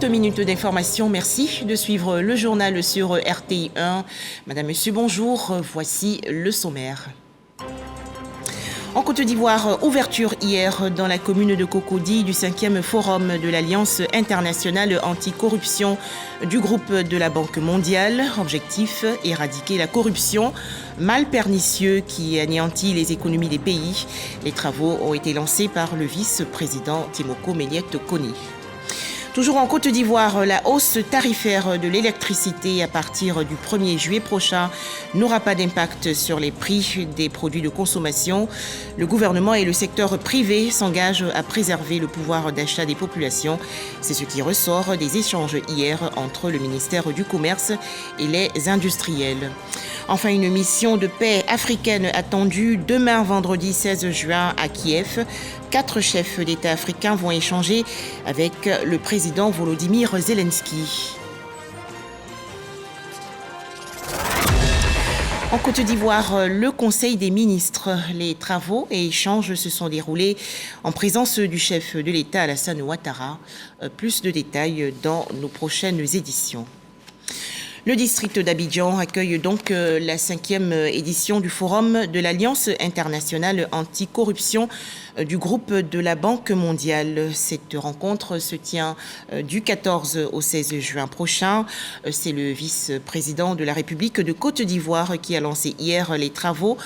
Courte minute d'information, merci de suivre le journal sur RTI 1. Madame, Monsieur, bonjour, voici le sommaire. En Côte d'Ivoire, ouverture hier dans la commune de Cocody du 5e forum de l'Alliance internationale anticorruption du groupe de la Banque mondiale. Objectif, éradiquer la corruption, mal pernicieux qui anéantit les économies des pays. Les travaux ont été lancés par le vice-président Timoko Méliette Kone. Toujours en Côte d'Ivoire, la hausse tarifaire de l'électricité à partir du 1er juillet prochain n'aura pas d'impact sur les prix des produits de consommation. Le gouvernement et le secteur privé s'engagent à préserver le pouvoir d'achat des populations. C'est ce qui ressort des échanges hier entre le ministère du Commerce et les industriels. Enfin, une mission de paix africaine attendue demain vendredi 16 juin à Kiev. 4 chefs d'État africains vont échanger avec le président Volodymyr Zelensky. En Côte d'Ivoire, le Conseil des ministres, les travaux et échanges se sont déroulés en présence du chef de l'État Alassane Ouattara. Plus de détails dans nos prochaines éditions. Le district d'Abidjan accueille donc la 5e édition du Forum de l'Alliance internationale anticorruption du groupe de la Banque mondiale. Cette rencontre se tient du 14 au 16 juin prochain. C'est le vice-président de la République de Côte d'Ivoire qui a lancé hier les travaux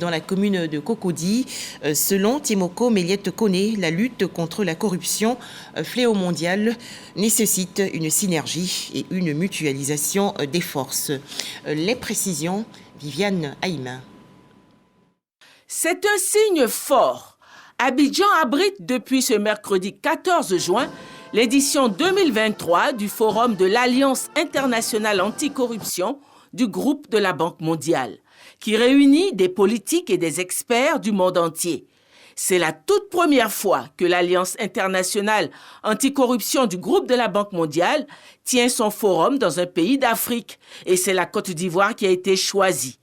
dans la commune de Cocody. Selon Timoko Méliette Kone, la lutte contre la corruption, fléau mondial, nécessite une synergie et une mutualisation des forces. Les précisions, Viviane Haïma. C'est un signe fort. Abidjan abrite depuis ce mercredi 14 juin l'édition 2023 du Forum de l'Alliance internationale anticorruption du groupe de la Banque mondiale, qui réunit des politiques et des experts du monde entier. C'est la toute première fois que l'Alliance internationale anticorruption du groupe de la Banque mondiale tient son forum dans un pays d'Afrique, et c'est la Côte d'Ivoire qui a été choisie.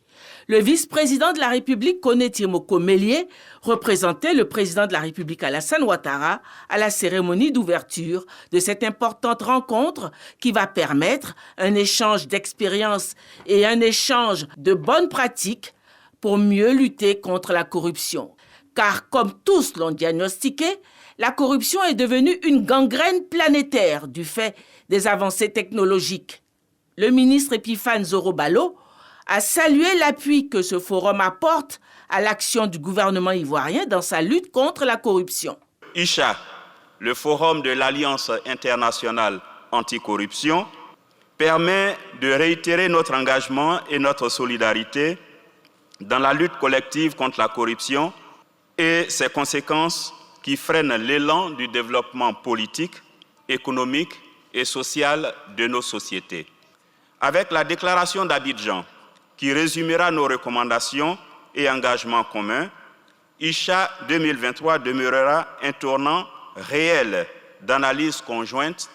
Le vice-président de la République, Kone Timoko Méliette, représentait le président de la République Alassane Ouattara à la cérémonie d'ouverture de cette importante rencontre qui va permettre un échange d'expériences et un échange de bonnes pratiques pour mieux lutter contre la corruption. Car comme tous l'ont diagnostiqué, la corruption est devenue une gangrène planétaire du fait des avancées technologiques. Le ministre Epiphane Zoro-Balo a salué l'appui que ce forum apporte à l'action du gouvernement ivoirien dans sa lutte contre la corruption. ICHA, le forum de l'Alliance internationale anticorruption, permet de réitérer notre engagement et notre solidarité dans la lutte collective contre la corruption et ses conséquences qui freinent l'élan du développement politique, économique et social de nos sociétés. Avec la déclaration d'Abidjan, qui résumera nos recommandations et engagements communs, ICHA 2023 demeurera un tournant réel d'analyse conjointe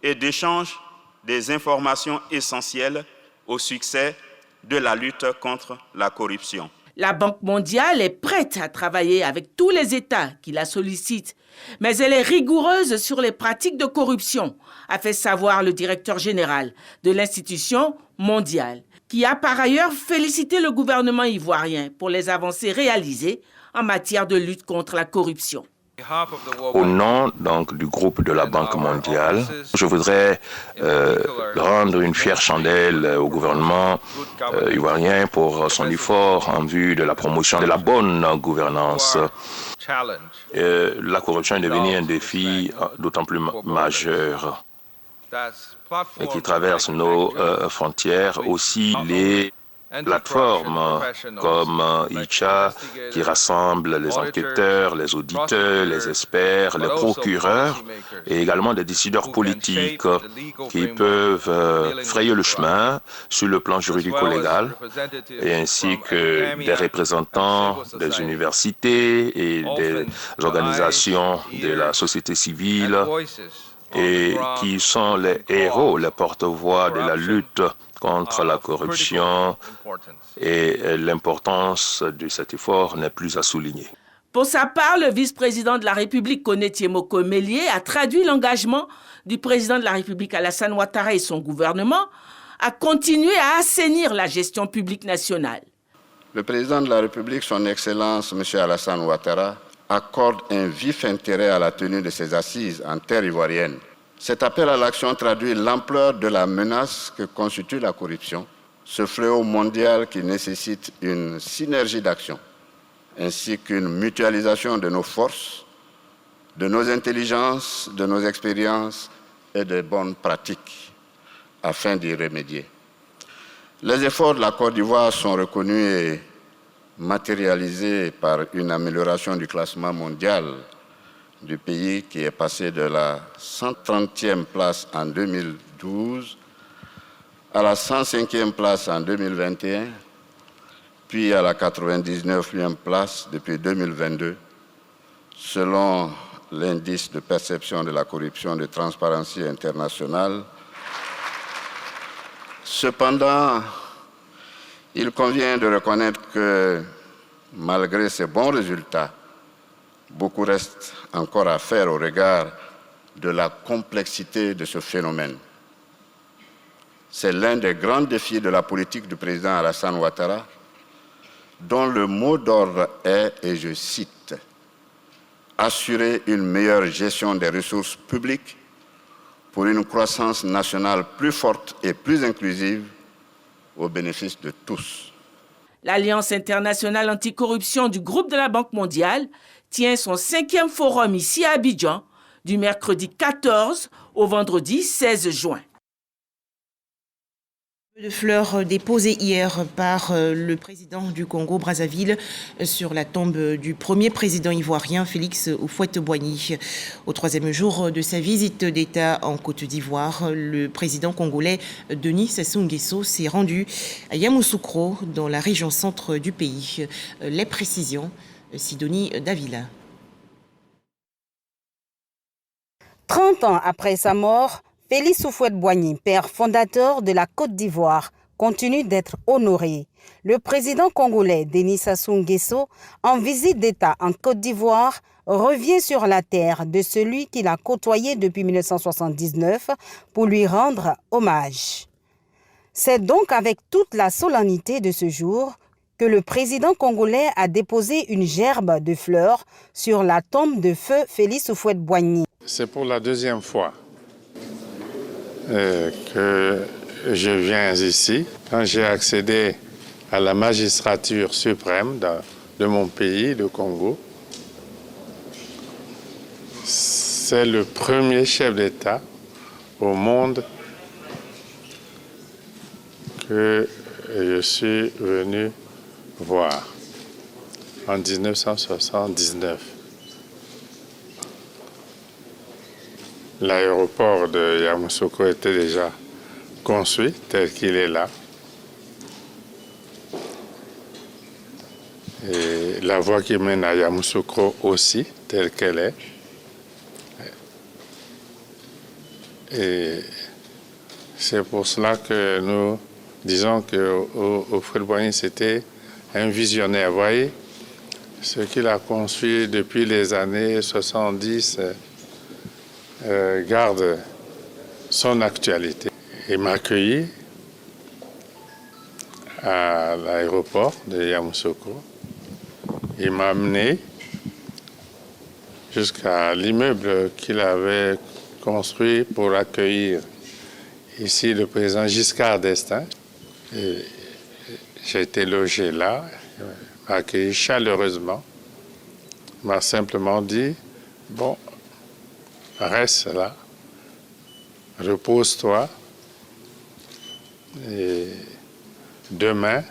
et d'échange des informations essentielles au succès de la lutte contre la corruption. La Banque mondiale est prête à travailler avec tous les États qui la sollicitent, mais elle est rigoureuse sur les pratiques de corruption, a fait savoir le directeur général de l'institution mondiale, qui a par ailleurs félicité le gouvernement ivoirien pour les avancées réalisées en matière de lutte contre la corruption. Au nom donc du groupe de la Banque mondiale, je voudrais rendre une fière chandelle au gouvernement ivoirien pour son effort en vue de la promotion de la bonne gouvernance. La corruption est devenue un défi d'autant plus majeur et qui traverse nos frontières. Aussi, les plateformes comme ICHA qui rassemble les enquêteurs, les auditeurs, les experts, les procureurs et également des décideurs politiques qui peuvent frayer le chemin sur le plan juridico-légal et ainsi que des représentants des universités et des organisations de la société civile et qui sont les héros, les porte-voix de la lutte contre la corruption, et l'importance de cet effort n'est plus à souligner. Pour sa part, le vice-président de la République, Koné Tiemoko Mélié, a traduit l'engagement du président de la République, Alassane Ouattara, et son gouvernement à continuer à assainir la gestion publique nationale. Le président de la République, son Excellence, M. Alassane Ouattara, accorde un vif intérêt à la tenue de ces assises en terre ivoirienne. Cet appel à l'action traduit l'ampleur de la menace que constitue la corruption, ce fléau mondial qui nécessite une synergie d'action, ainsi qu'une mutualisation de nos forces, de nos intelligences, de nos expériences et de bonnes pratiques, afin d'y remédier. Les efforts de la Côte d'Ivoire sont reconnus et matérialisés par une amélioration du classement mondial du pays qui est passé de la 130e place en 2012 à la 105e place en 2021, puis à la 99e place depuis 2022, selon l'indice de perception de la corruption de Transparency International. Cependant, il convient de reconnaître que, malgré ces bons résultats, beaucoup reste encore à faire au regard de la complexité de ce phénomène. C'est l'un des grands défis de la politique du président Alassane Ouattara, dont le mot d'ordre est, et je cite, « assurer une meilleure gestion des ressources publiques pour une croissance nationale plus forte et plus inclusive au bénéfice de tous. » L'Alliance internationale anticorruption du groupe de la Banque mondiale tient son 5e forum ici à Abidjan du mercredi 14 au vendredi 16 juin. De fleurs déposées hier par le président du Congo-Brazzaville sur la tombe du premier président ivoirien, Félix Houphouët-Boigny. Au 3e jour de sa visite d'État en Côte d'Ivoire, le président congolais Denis Sassou Nguesso s'est rendu à Yamoussoukro, dans la région centre du pays. Les précisions, Sidonie Davila. 30 ans après sa mort, Félix Houphouët-Boigny, père fondateur de la Côte d'Ivoire, continue d'être honoré. Le président congolais Denis Sassou Nguesso, en visite d'État en Côte d'Ivoire, revient sur la terre de celui qu'il a côtoyé depuis 1979 pour lui rendre hommage. C'est donc avec toute la solennité de ce jour que le président congolais a déposé une gerbe de fleurs sur la tombe de feu Félix Houphouët-Boigny. C'est pour la 2e fois que je viens ici. Quand j'ai accédé à la magistrature suprême de mon pays, le Congo, c'est le premier chef d'État au monde que je suis venu voir en 1979. L'aéroport de Yamoussoukro était déjà construit tel qu'il est là. Et la voie qui mène à Yamoussoukro aussi, telle qu'elle est. Et c'est pour cela que nous disons que Houphouët-Boigny, c'était un visionnaire. Vous voyez, ce qu'il a construit depuis les années 70 garde son actualité. Il m'a accueilli à l'aéroport de Yamoussoukro. Il m'a amené jusqu'à l'immeuble qu'il avait construit pour accueillir ici le président Giscard d'Estaing. J'ai été logé là, il m'a accueilli chaleureusement. Il m'a simplement dit, bon, reste là, repose-toi, et demain,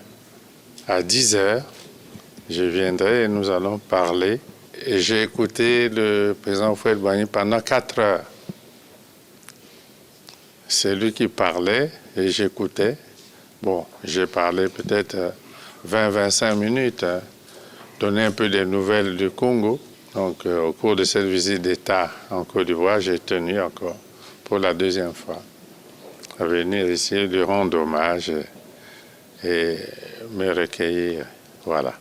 à 10h, je viendrai et nous allons parler. Et j'ai écouté le président Houphouët-Boigny pendant 4 heures. C'est lui qui parlait et j'écoutais. Bon, j'ai parlé peut-être 20-25 minutes, donné un peu des nouvelles du Congo. Donc, au cours de cette visite d'État en Côte d'Ivoire, j'ai tenu encore pour la 2e fois à venir ici, lui rendre hommage et me recueillir. Voilà.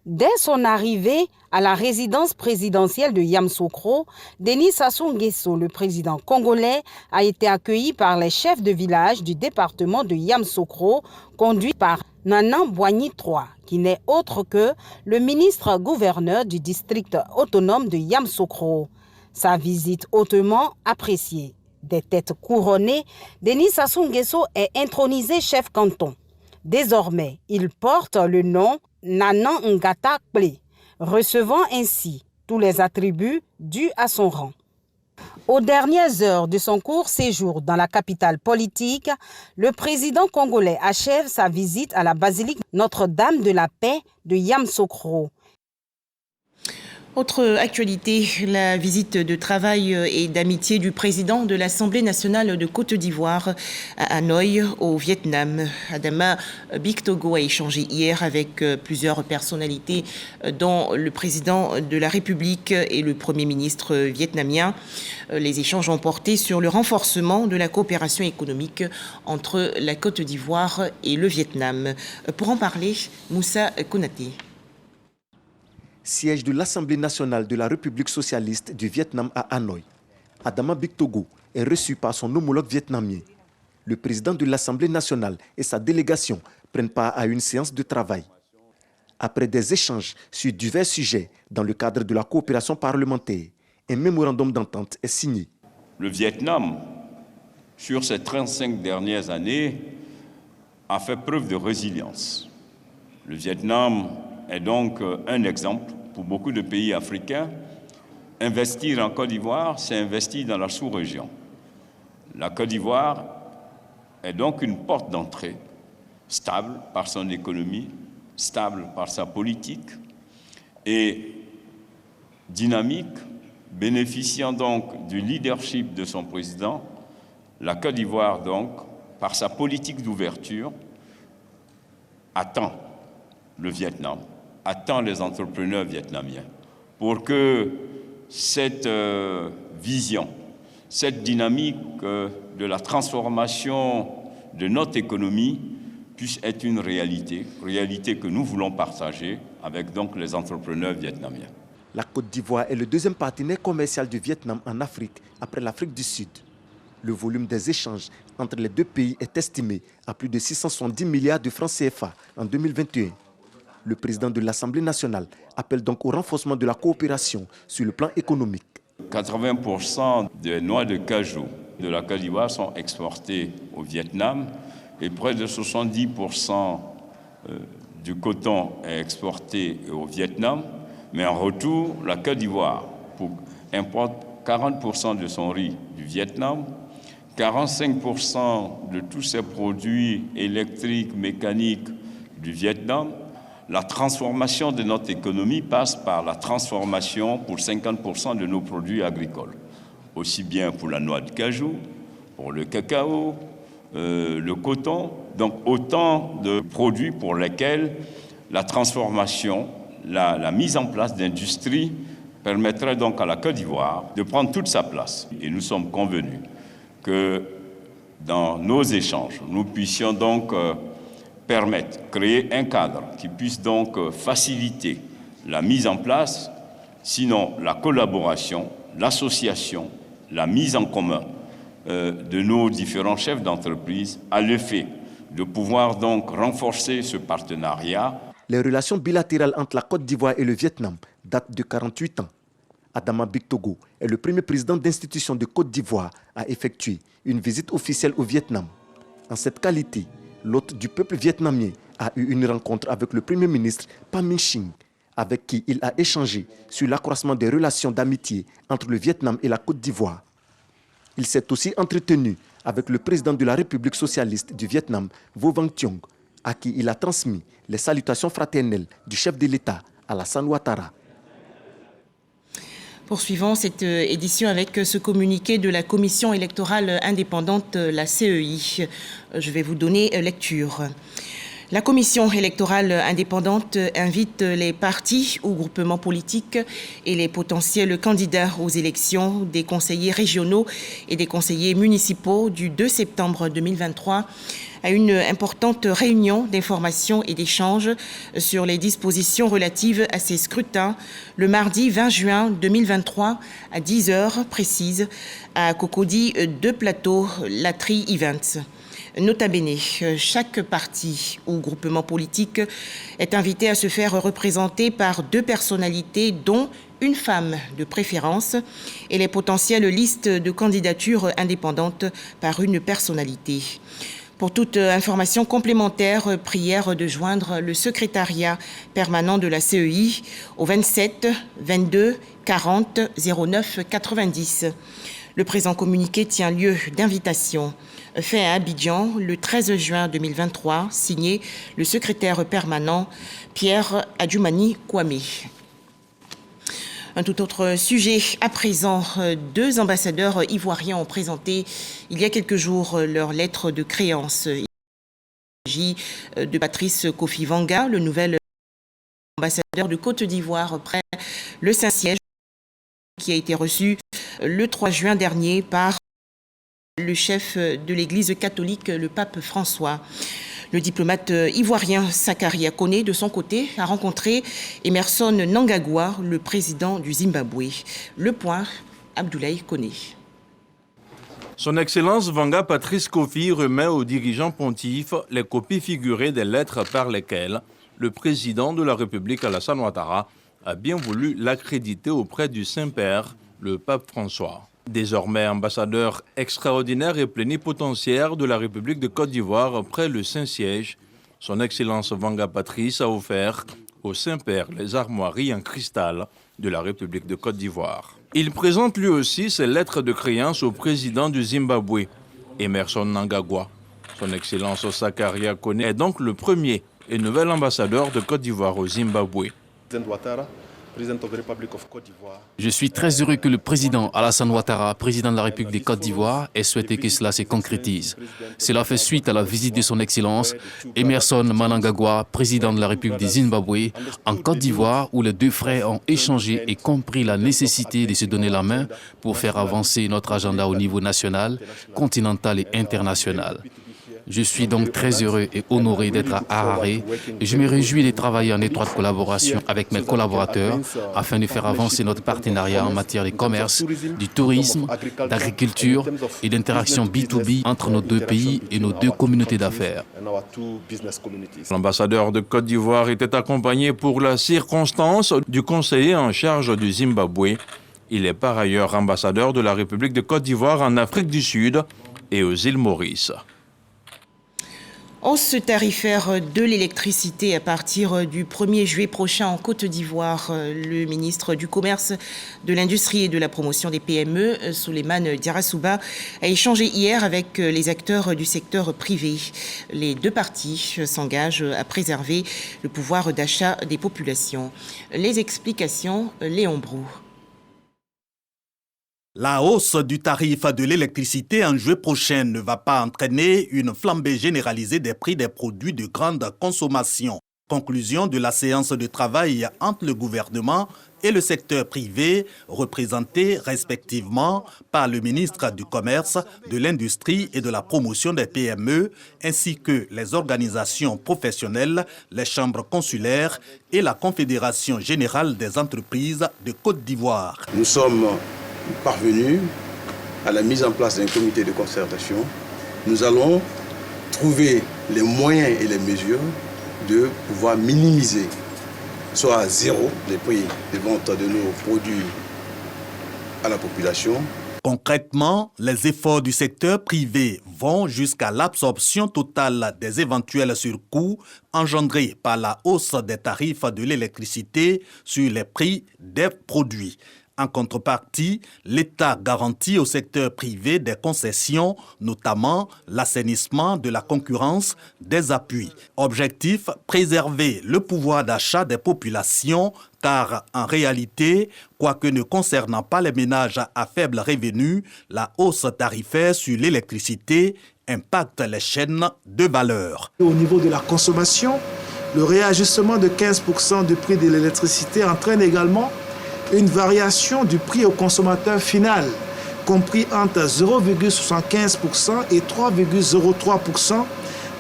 Dès son arrivée à la résidence présidentielle de Yamoussoukro, Denis Sassou Nguesso, le président congolais, a été accueilli par les chefs de village du département de Yamoussoukro, conduit par Nanan Boigny III, qui n'est autre que le ministre-gouverneur du district autonome de Yamoussoukro. Sa visite hautement appréciée. Des têtes couronnées, Denis Sassou Nguesso est intronisé chef canton. Désormais, il porte le nom Nanan Ngata Kple, recevant ainsi tous les attributs dus à son rang. Aux dernières heures de son court séjour dans la capitale politique, le président congolais achève sa visite à la basilique Notre-Dame de la Paix de Yamoussoukro. Autre actualité, la visite de travail et d'amitié du président de l'Assemblée nationale de Côte d'Ivoire à Hanoï, au Vietnam. Adama Bictogo a échangé hier avec plusieurs personnalités, dont le président de la République et le Premier ministre vietnamien. Les échanges ont porté sur le renforcement de la coopération économique entre la Côte d'Ivoire et le Vietnam. Pour en parler, Moussa Konaté. Siège de l'Assemblée nationale de la République socialiste du Vietnam à Hanoï, Adama Bictogo est reçu par son homologue vietnamien. Le président de l'Assemblée nationale et sa délégation prennent part à une séance de travail. Après des échanges sur divers sujets dans le cadre de la coopération parlementaire, un mémorandum d'entente est signé. Le Vietnam, sur ces 35 dernières années, a fait preuve de résilience. Le Vietnam est donc un exemple pour beaucoup de pays africains. Investir en Côte d'Ivoire, c'est investir dans la sous-région. La Côte d'Ivoire est donc une porte d'entrée, stable par son économie, stable par sa politique et dynamique, bénéficiant donc du leadership de son président. La Côte d'Ivoire, donc, par sa politique d'ouverture, attend le Vietnam, attend les entrepreneurs vietnamiens pour que cette vision, cette dynamique de la transformation de notre économie puisse être une réalité que nous voulons partager avec donc les entrepreneurs vietnamiens. La Côte d'Ivoire est le deuxième partenaire commercial du Vietnam en Afrique, après l'Afrique du Sud. Le volume des échanges entre les deux pays est estimé à plus de 670 milliards de francs CFA en 2021. Le président de l'Assemblée nationale appelle donc au renforcement de la coopération sur le plan économique. 80% des noix de cajou de la Côte d'Ivoire sont exportées au Vietnam et près de 70% du coton est exporté au Vietnam. Mais en retour, la Côte d'Ivoire importe 40% de son riz du Vietnam, 45% de tous ses produits électriques, mécaniques du Vietnam. La transformation de notre économie passe par la transformation pour 50% de nos produits agricoles, aussi bien pour la noix de cajou, pour le cacao, le coton, donc autant de produits pour lesquels la transformation, la mise en place d'industries permettrait donc à la Côte d'Ivoire de prendre toute sa place. Et nous sommes convenus que dans nos échanges, nous puissions donc créer un cadre qui puisse donc faciliter la mise en place, sinon la collaboration, l'association, la mise en commun de nos différents chefs d'entreprise à l'effet de pouvoir donc renforcer ce partenariat. Les relations bilatérales entre la Côte d'Ivoire et le Vietnam datent de 48 ans. Adama Bictogo est le premier président d'institution de Côte d'Ivoire à effectuer une visite officielle au Vietnam. En cette qualité, l'hôte du peuple vietnamien a eu une rencontre avec le Premier ministre Pham Minh Chinh, avec qui il a échangé sur l'accroissement des relations d'amitié entre le Vietnam et la Côte d'Ivoire. Il s'est aussi entretenu avec le président de la République socialiste du Vietnam, Vo Van Thiong, à qui il a transmis les salutations fraternelles du chef de l'État, Alassane Ouattara. Poursuivons cette édition avec ce communiqué de la Commission électorale indépendante, la CEI. Je vais vous donner lecture. La Commission électorale indépendante invite les partis ou groupements politiques et les potentiels candidats aux élections des conseillers régionaux et des conseillers municipaux du 2 septembre 2023 à une importante réunion d'information et d'échange sur les dispositions relatives à ces scrutins le mardi 20 juin 2023 à 10h précise à Cocody de Plateau Latry Events. Nota bene, chaque parti ou groupement politique est invité à se faire représenter par 2 personnalités, dont une femme de préférence, et les potentielles listes de candidatures indépendantes par une personnalité. Pour toute information complémentaire, prière de joindre le secrétariat permanent de la CEI au 27 22 40 09 90. Le présent communiqué tient lieu d'invitation fait à Abidjan le 13 juin 2023, signé le secrétaire permanent Pierre Adjoumani Kwame. Un tout autre sujet à présent. 2 ambassadeurs ivoiriens ont présenté il y a quelques jours leur lettre de créance. Il s'agit de Patrice Kofi Vanga, le nouvel ambassadeur de Côte d'Ivoire près le Saint-Siège, qui a été reçu le 3 juin dernier par le chef de l'Église catholique, le pape François. Le diplomate ivoirien Sakaria Kone, de son côté, a rencontré Emerson Mnangagwa, le président du Zimbabwe. Le point, Abdoulaye Kone. Son Excellence Vanga Patrice Kofi remet aux dirigeants pontifs les copies figurées des lettres par lesquelles le président de la République Alassane Ouattara a bien voulu l'accréditer auprès du Saint-Père, le pape François. Désormais ambassadeur extraordinaire et plénipotentiaire de la République de Côte d'Ivoire près le Saint-Siège, son Excellence Vanga Patrice a offert au Saint-Père les armoiries en cristal de la République de Côte d'Ivoire. Il présente lui aussi ses lettres de créance au président du Zimbabwe, Emerson Mnangagwa. Son Excellence Sakaria Kone est donc le premier et nouvel ambassadeur de Côte d'Ivoire au Zimbabwe. Je suis très heureux que le président Alassane Ouattara, président de la République de Côte d'Ivoire, ait souhaité que cela se concrétise. Cela fait suite à la visite de son Excellence Emerson Mnangagwa, président de la République du Zimbabwe, en Côte d'Ivoire, où les 2 frères ont échangé et compris la nécessité de se donner la main pour faire avancer notre agenda au niveau national, continental et international. Je suis donc très heureux et honoré d'être à Harare et je me réjouis de travailler en étroite collaboration avec mes collaborateurs afin de faire avancer notre partenariat en matière de commerce, du tourisme, d'agriculture et d'interaction B2B entre nos 2 pays et nos 2 communautés d'affaires. L'ambassadeur de Côte d'Ivoire était accompagné pour la circonstance du conseiller en charge du Zimbabwe. Il est par ailleurs ambassadeur de la République de Côte d'Ivoire en Afrique du Sud et aux îles Maurice. Hausse tarifaire de l'électricité à partir du 1er juillet prochain en Côte d'Ivoire. Le ministre du Commerce, de l'Industrie et de la Promotion des PME, Souleymane Diarra-Souba, a échangé hier avec les acteurs du secteur privé. Les 2 parties s'engagent à préserver le pouvoir d'achat des populations. Les explications, Léon Brou. La hausse du tarif de l'électricité en juillet prochain ne va pas entraîner une flambée généralisée des prix des produits de grande consommation. Conclusion de la séance de travail entre le gouvernement et le secteur privé, représentés respectivement par le ministre du Commerce, de l'Industrie et de la Promotion des PME, ainsi que les organisations professionnelles, les chambres consulaires et la Confédération générale des entreprises de Côte d'Ivoire. Nous sommes parvenus à la mise en place d'un comité de concertation. Nous allons trouver les moyens et les mesures de pouvoir minimiser, soit à 0, les prix de vente de nos produits à la population. Concrètement, les efforts du secteur privé vont jusqu'à l'absorption totale des éventuels surcoûts engendrés par la hausse des tarifs de l'électricité sur les prix des produits. En contrepartie, l'État garantit au secteur privé des concessions, notamment l'assainissement de la concurrence, des appuis. Objectif, préserver le pouvoir d'achat des populations, car en réalité, quoique ne concernant pas les ménages à faible revenu, la hausse tarifaire sur l'électricité impacte les chaînes de valeur. Au niveau de la consommation, le réajustement de 15% du prix de l'électricité entraîne également une variation du prix au consommateur final, compris entre 0,75% et 3,03%,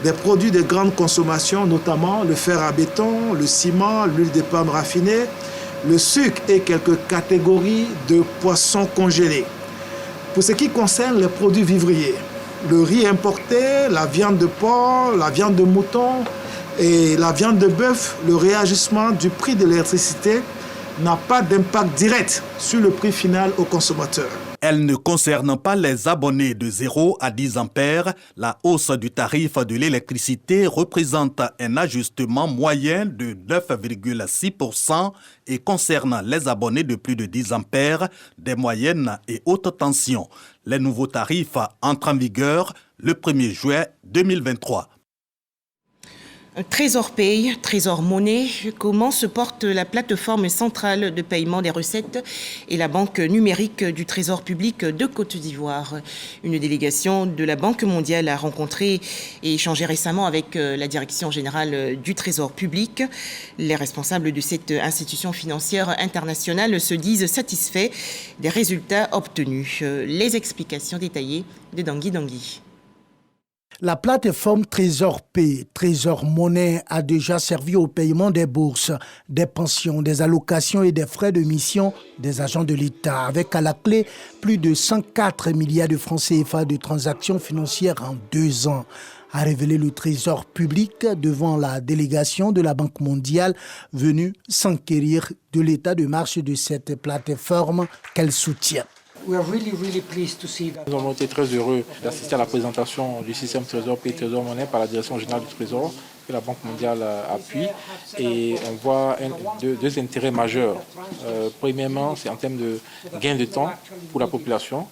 des produits de grande consommation, notamment le fer à béton, le ciment, l'huile de palme raffinée, le sucre et quelques catégories de poissons congelés. Pour ce qui concerne les produits vivriers, le riz importé, la viande de porc, la viande de mouton et la viande de bœuf, le réajustement du prix de l'électricité n'a pas d'impact direct sur le prix final au consommateur. Elle ne concerne pas les abonnés de 0 à 10 ampères. La hausse du tarif de l'électricité représente un ajustement moyen de 9,6% et concerne les abonnés de plus de 10 ampères, des moyennes et hautes tensions. Les nouveaux tarifs entrent en vigueur le 1er juin 2023. Trésor Paye, Trésor Monnaie, comment se porte la plateforme centrale de paiement des recettes et la banque numérique du Trésor public de Côte d'Ivoire? Une délégation de la Banque mondiale a rencontré et échangé récemment avec la direction générale du Trésor public. Les responsables de cette institution financière internationale se disent satisfaits des résultats obtenus. Les explications détaillées de Dangui Dangui. La plateforme Trésor Paye, Trésor Monnaie a déjà servi au paiement des bourses, des pensions, des allocations et des frais de mission des agents de l'État, avec à la clé plus de 104 milliards de francs CFA de transactions financières en 2 ans, a révélé le Trésor public devant la délégation de la Banque mondiale venue s'enquérir de l'état de marche de cette plateforme qu'elle soutient. Nous avons été très heureux d'assister à la présentation du système Trésor Paye, Trésor Monnaie par la direction générale du Trésor que la Banque mondiale appuie. Et on voit deux intérêts majeurs. Premièrement, c'est en termes de gain de temps pour la population.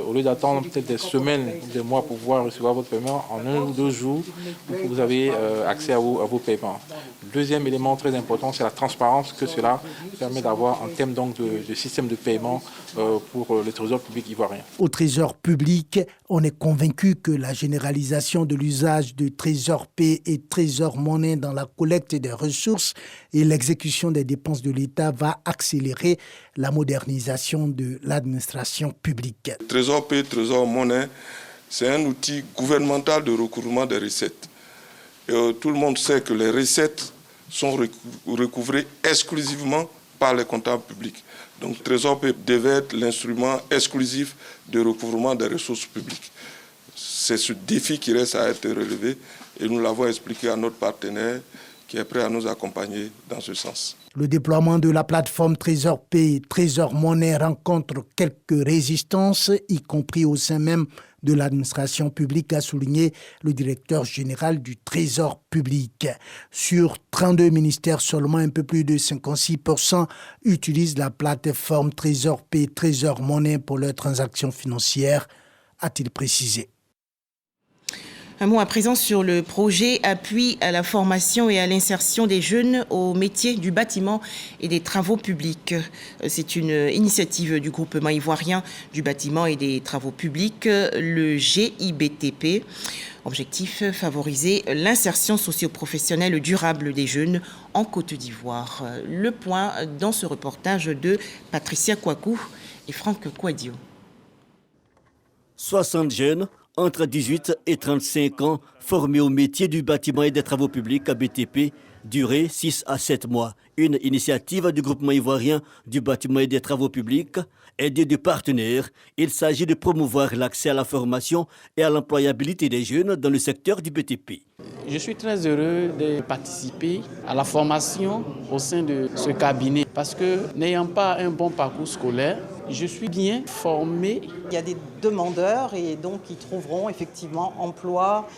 Au lieu d'attendre peut-être des semaines, des mois pour pouvoir recevoir votre paiement, en 1 ou 2 jours, vous avez accès à vos paiements. Le deuxième élément très important, c'est la transparence que cela permet d'avoir en termes donc de système de paiement pour le Trésor public ivoirien. Au Trésor public, on est convaincu que la généralisation de l'usage de Trésor Paye et Trésor Monnaie dans la collecte des ressources et l'exécution des dépenses de l'État va accélérer la modernisation de l'administration publique. Trésor Paye, Trésor Monnaie, c'est un outil gouvernemental de recouvrement des recettes. Et, tout le monde sait que les recettes sont recouvrées exclusivement par les comptables publics. Donc Trésor Paye devait être l'instrument exclusif de recouvrement des ressources publiques. C'est ce défi qui reste à être relevé et nous l'avons expliqué à notre partenaire qui est prêt à nous accompagner dans ce sens. Le déploiement de la plateforme Trésor Paye, Trésor Monnaie rencontre quelques résistances, y compris au sein même de l'administration publique, a souligné le directeur général du Trésor public. Sur 32 ministères, seulement un peu plus de 56% utilisent la plateforme Trésor Paye, Trésor Monnaie pour leurs transactions financières, a-t-il précisé. Un mot à présent sur le projet Appui à la formation et à l'insertion des jeunes au métier du bâtiment et des travaux publics. C'est une initiative du groupement ivoirien du bâtiment et des travaux publics, le GIBTP. Objectif, favoriser l'insertion socio-professionnelle durable des jeunes en Côte d'Ivoire. Le point dans ce reportage de Patricia Kouakou et Franck Kouadio. 60 jeunes entre 18 et 35 ans formés au métier du bâtiment et des travaux publics à BTP, durée 6 à 7 mois. Une initiative du groupement ivoirien du bâtiment et des travaux publics, aidé de partenaires. Il s'agit de promouvoir l'accès à la formation et à l'employabilité des jeunes dans le secteur du BTP. Je suis très heureux de participer à la formation au sein de ce cabinet parce que n'ayant pas un bon parcours scolaire, je suis bien formé. Il y a des demandeurs et donc ils trouveront effectivement emploi.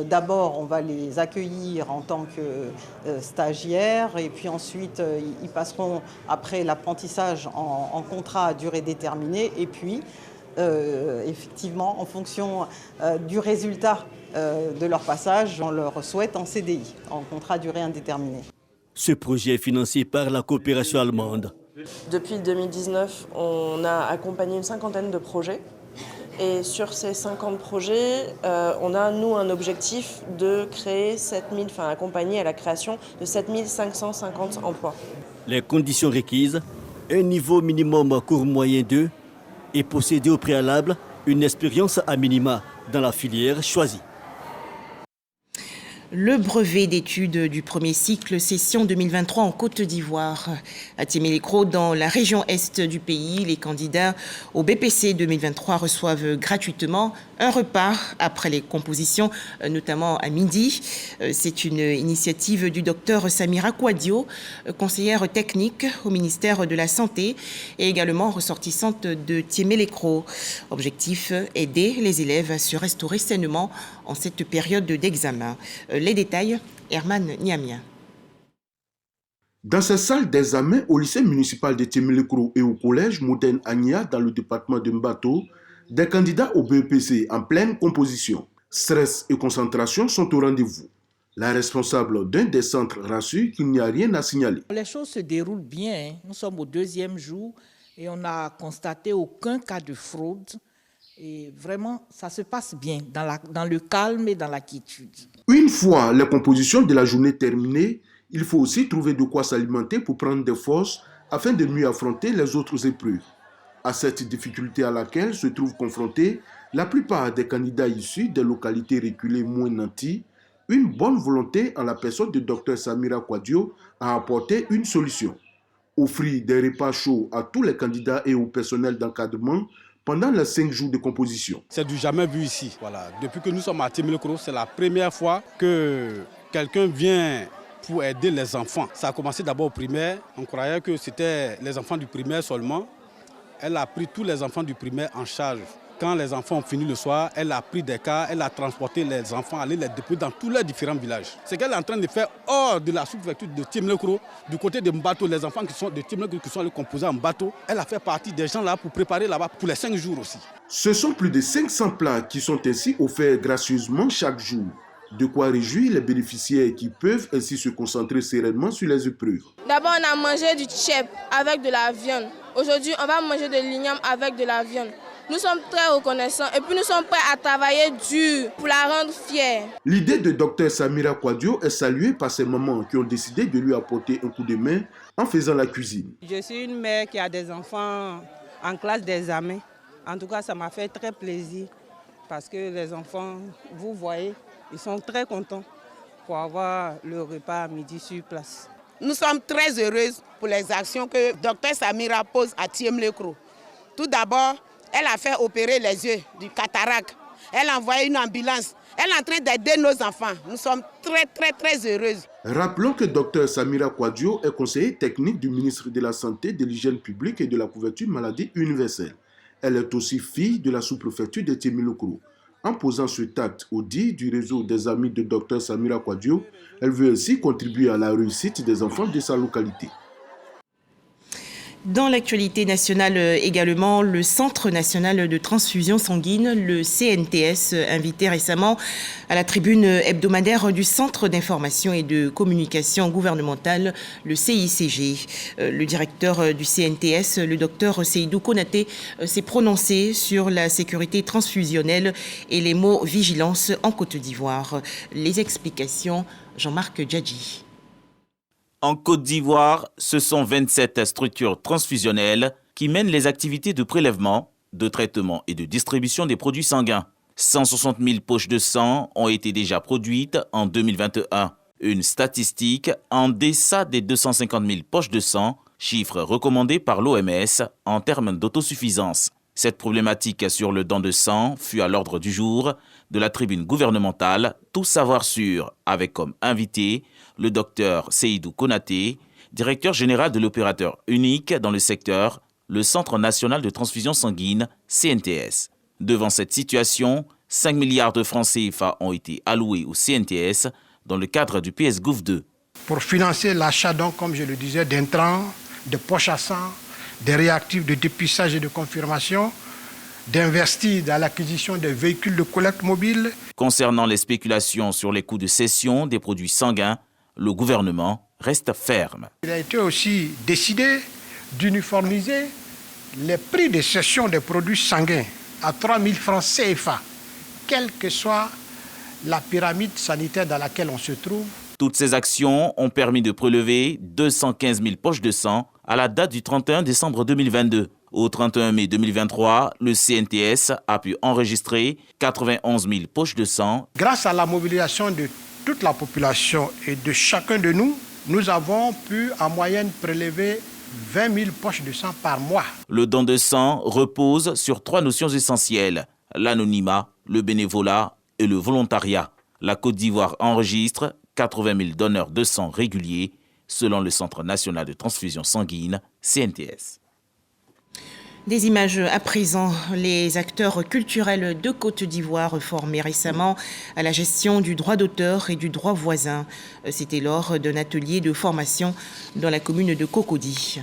D'abord, on va les accueillir en tant que stagiaires et puis ensuite, ils passeront après l'apprentissage en contrat à durée déterminée et puis, effectivement, en fonction du résultat de leur passage, on leur souhaite en CDI, en contrat à durée indéterminée. Ce projet est financé par la coopération allemande. Depuis 2019, on a accompagné une 50aine de projets. Et sur ces 50 projets, on a, nous, un objectif de créer accompagner à la création de 7550 emplois. Les conditions requises, un niveau minimum cours moyen 2 et posséder au préalable une expérience à minima dans la filière choisie. Le brevet d'études du premier cycle session 2023 en Côte d'Ivoire. À Timélécro, dans la région est du pays, les candidats au BPC 2023 reçoivent gratuitement un repas après les compositions, notamment à midi. C'est une initiative du docteur Samira Kouadio, conseillère technique au ministère de la Santé et également ressortissante de Timélécro. Objectif, aider les élèves à se restaurer sainement en cette période d'examen. Les détails, Herman Niamia. Dans ces salles d'examen au lycée municipal de Timélécro et au collège Modène Agnia dans le département de Mbato, des candidats au BEPC en pleine composition. Stress et concentration sont au rendez-vous. La responsable d'un des centres rassure qu'il n'y a rien à signaler. Les choses se déroulent bien. Nous sommes au 2e jour et on n'a constaté aucun cas de fraude. Et vraiment, ça se passe bien, dans le calme et dans la quiétude. Une fois les compositions de la journée terminées, il faut aussi trouver de quoi s'alimenter pour prendre des forces afin de mieux affronter les autres épreuves. À cette difficulté à laquelle se trouvent confrontés la plupart des candidats issus des localités reculées moins nanties, une bonne volonté en la personne de Dr Samira Kouadio a apporté une solution. Offrir des repas chauds à tous les candidats et au personnel d'encadrement pendant les 5 jours de composition. C'est du jamais vu ici. Voilà. Depuis que nous sommes à Timélécro, c'est la première fois que quelqu'un vient pour aider les enfants. Ça a commencé d'abord au primaire. On croyait que c'était les enfants du primaire seulement. Elle a pris tous les enfants du primaire en charge. Quand les enfants ont fini le soir, elle a pris des cars, elle a transporté les enfants, aller les déposer dans tous les différents villages. Ce qu'elle est en train de faire hors de la sous-préfecture de Timélécro, du côté de Mbato, les enfants qui sont de Timélécro qui sont allés composer en bateau, elle a fait partie des gens là pour préparer là-bas pour les 5 jours aussi. Ce sont plus de 500 plats qui sont ainsi offerts gracieusement chaque jour. De quoi réjouir les bénéficiaires qui peuvent ainsi se concentrer sereinement sur les épreuves. D'abord, on a mangé du tchèp avec de la viande. Aujourd'hui, on va manger de l'igname avec de la viande. Nous sommes très reconnaissants et puis nous sommes prêts à travailler dur pour la rendre fière. L'idée de Dr Samira Kouadio est saluée par ses mamans qui ont décidé de lui apporter un coup de main en faisant la cuisine. Je suis une mère qui a des enfants en classe d'examen. En tout cas, ça m'a fait très plaisir parce que les enfants, vous voyez, ils sont très contents pour avoir le repas à midi sur place. Nous sommes très heureuses pour les actions que Dr Samira pose à Timélécro. Tout d'abord, elle a fait opérer les yeux du cataracte. Elle a envoyé une ambulance. Elle est en train d'aider nos enfants. Nous sommes très heureuses. Rappelons que Dr Samira Kouadio est conseiller technique du ministre de la Santé, de l'Hygiène publique et de la couverture maladie universelle. Elle est aussi fille de la sous-préfecture de Timélécro. En posant cet acte au dit du réseau des amis de Dr Samira Kouadio, elle veut ainsi contribuer à la réussite des enfants de sa localité. Dans l'actualité nationale également, le Centre national de transfusion sanguine, le CNTS, invité récemment à la tribune hebdomadaire du Centre d'information et de communication gouvernementale, le CICG. Le directeur du CNTS, le docteur Seydou Konaté, s'est prononcé sur la sécurité transfusionnelle et les mots vigilance en Côte d'Ivoire. Les explications, Jean-Marc Djadji. En Côte d'Ivoire, ce sont 27 structures transfusionnelles qui mènent les activités de prélèvement, de traitement et de distribution des produits sanguins. 160 000 poches de sang ont été déjà produites en 2021. Une statistique en deçà des 250 000 poches de sang, chiffre recommandé par l'OMS en termes d'autosuffisance. Cette problématique sur le don de sang fut à l'ordre du jour de la tribune gouvernementale Tout savoir sûr, avec comme invité le docteur Seydou Konaté, directeur général de l'opérateur unique dans le secteur, le Centre national de transfusion sanguine, CNTS. Devant cette situation, 5 milliards de francs CFA ont été alloués au CNTS dans le cadre du PS-Gouv 2. Pour financer l'achat, donc, comme je le disais, d'intrants, de poches à sang, des réactifs de dépistage et de confirmation, d'investir dans l'acquisition des véhicules de collecte mobile. Concernant les spéculations sur les coûts de cession des produits sanguins, le gouvernement reste ferme. Il a été aussi décidé d'uniformiser les prix de cession des produits sanguins à 3 000 francs CFA, quelle que soit la pyramide sanitaire dans laquelle on se trouve. Toutes ces actions ont permis de prélever 215 000 poches de sang à la date du 31 décembre 2022. Au 31 mai 2023, le CNTS a pu enregistrer 91 000 poches de sang. Grâce à la mobilisation de toute la population et de chacun de nous, nous avons pu en moyenne prélever 20 000 poches de sang par mois. Le don de sang repose sur 3 notions essentielles, l'anonymat, le bénévolat et le volontariat. La Côte d'Ivoire enregistre 80 000 donneurs de sang réguliers, selon le Centre national de transfusion sanguine, CNTS. Des images à présent, les acteurs culturels de Côte d'Ivoire formés récemment à la gestion du droit d'auteur et du droit voisin. C'était lors d'un atelier de formation dans la commune de Cocody.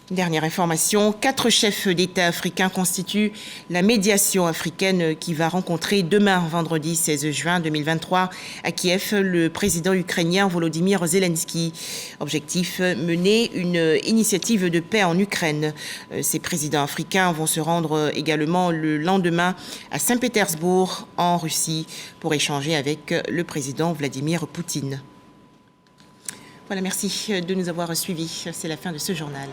Dernière information, 4 chefs d'État africains constituent la médiation africaine qui va rencontrer demain, vendredi 16 juin 2023, à Kiev, le président ukrainien Volodymyr Zelensky. Objectif, mener une initiative de paix en Ukraine. Ces présidents africains vont se rendre également le lendemain à Saint-Pétersbourg, en Russie, pour échanger avec le président Vladimir Poutine. Voilà, merci de nous avoir suivis. C'est la fin de ce journal.